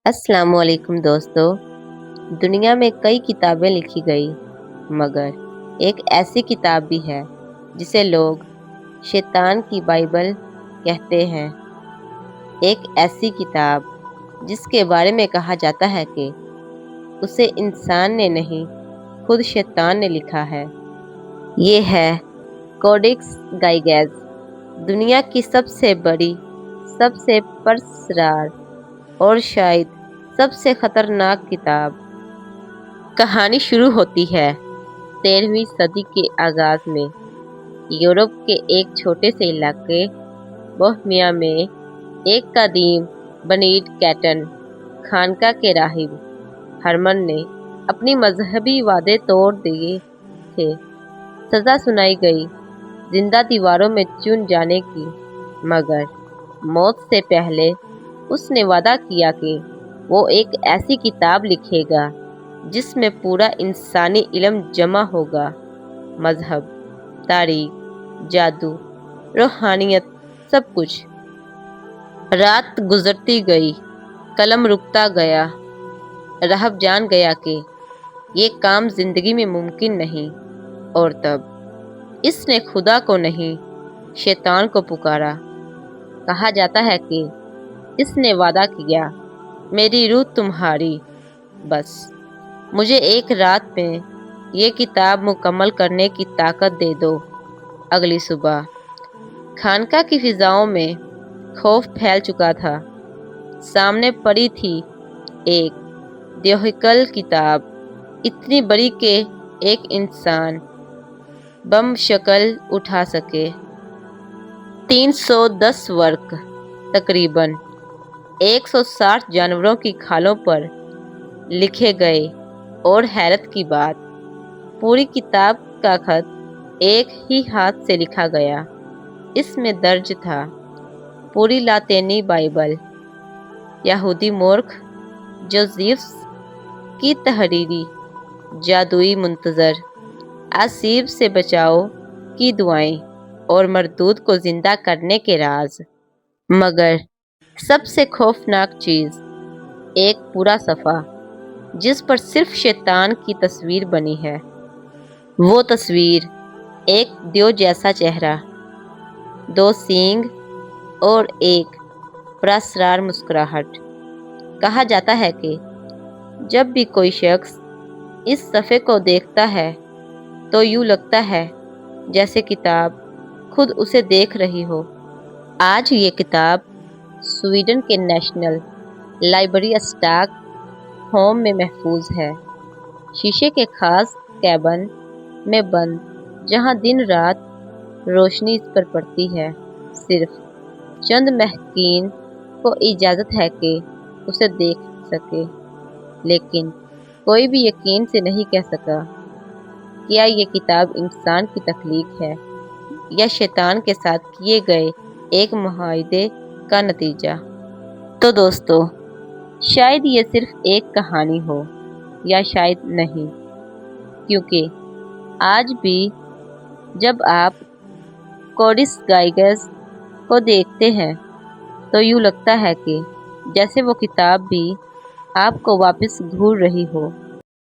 السلام علیکم دوستو۔ دنیا میں کئی کتابیں لکھی گئی مگر ایک ایسی کتاب بھی ہے جسے لوگ شیطان کی بائبل کہتے ہیں۔ ایک ایسی کتاب جس کے بارے میں کہا جاتا ہے کہ اسے انسان نے نہیں خود شیطان نے لکھا ہے۔ یہ ہے کوڈیکس گائیگز، دنیا کی سب سے بڑی، سب سے پراسرار اور شاید سب سے خطرناک کتاب۔ کہانی شروع ہوتی ہے 13ویں صدی کے آغاز میں یورپ کے ایک چھوٹے سے علاقے بوہیمیا میں ایک قدیم بنیڈ کیٹن خانقاہ کے راہب ہرمن نے اپنی مذہبی وعدے توڑ دیے تھے۔ سزا سنائی گئی زندہ دیواروں میں چن جانے کی، مگر موت سے پہلے اس نے وعدہ کیا کہ وہ ایک ایسی کتاب لکھے گا جس میں پورا انسانی علم جمع ہوگا، مذہب، تاریخ، جادو، روحانیت، سب کچھ۔ رات گزرتی گئی، قلم رکتا گیا، راہب جان گیا کہ یہ کام زندگی میں ممکن نہیں، اور تب اس نے خدا کو نہیں شیطان کو پکارا۔ کہا جاتا ہے کہ اس نے وعدہ کیا، میری روح تمہاری، بس مجھے ایک رات میں یہ کتاب مکمل کرنے کی طاقت دے دو۔ اگلی صبح خانقاہ کی فضاؤں میں خوف پھیل چکا تھا۔ سامنے پڑی تھی ایک دیوہیکل کتاب، اتنی بڑی کہ ایک انسان بم شکل اٹھا سکے۔ 310 ورق، تقریباً 160 جانوروں کی کھالوں پر لکھے گئے، اور حیرت کی بات، پوری کتاب کا خط ایک ہی ہاتھ سے لکھا گیا۔ اس میں درج تھا پوری لاطینی بائبل، یہودی مورخ جوزیفس کی تحریری، جادوئی منتظر، اسیر سے بچاؤ کی دعائیں، اور مردود کو زندہ کرنے کے راز۔ مگر سب سے خوفناک چیز، ایک پورا صفحہ جس پر صرف شیطان کی تصویر بنی ہے۔ وہ تصویر ایک دیو جیسا چہرہ، 2 سینگ اور ایک پراسرار مسکراہٹ۔ کہا جاتا ہے کہ جب بھی کوئی شخص اس صفحے کو دیکھتا ہے تو یوں لگتا ہے جیسے کتاب خود اسے دیکھ رہی ہو۔ آج یہ کتاب سویڈن کے نیشنل لائبریری اسٹاک ہوم میں محفوظ ہے، شیشے کے خاص کیبن میں بند، جہاں دن رات روشنی اس پر پڑتی ہے۔ صرف چند محققین کو اجازت ہے کہ اسے دیکھ سکے، لیکن کوئی بھی یقین سے نہیں کہہ سکا کیا یہ کتاب انسان کی تخلیق ہے یا شیطان کے ساتھ کیے گئے ایک معاہدے کا نتیجہ۔ تو دوستو، شاید یہ صرف ایک کہانی ہو، یا شاید نہیں، کیونکہ آج بھی جب آپ کوڈیکس گائیگز کو دیکھتے ہیں تو یوں لگتا ہے کہ جیسے وہ کتاب بھی آپ کو واپس گھور رہی ہو۔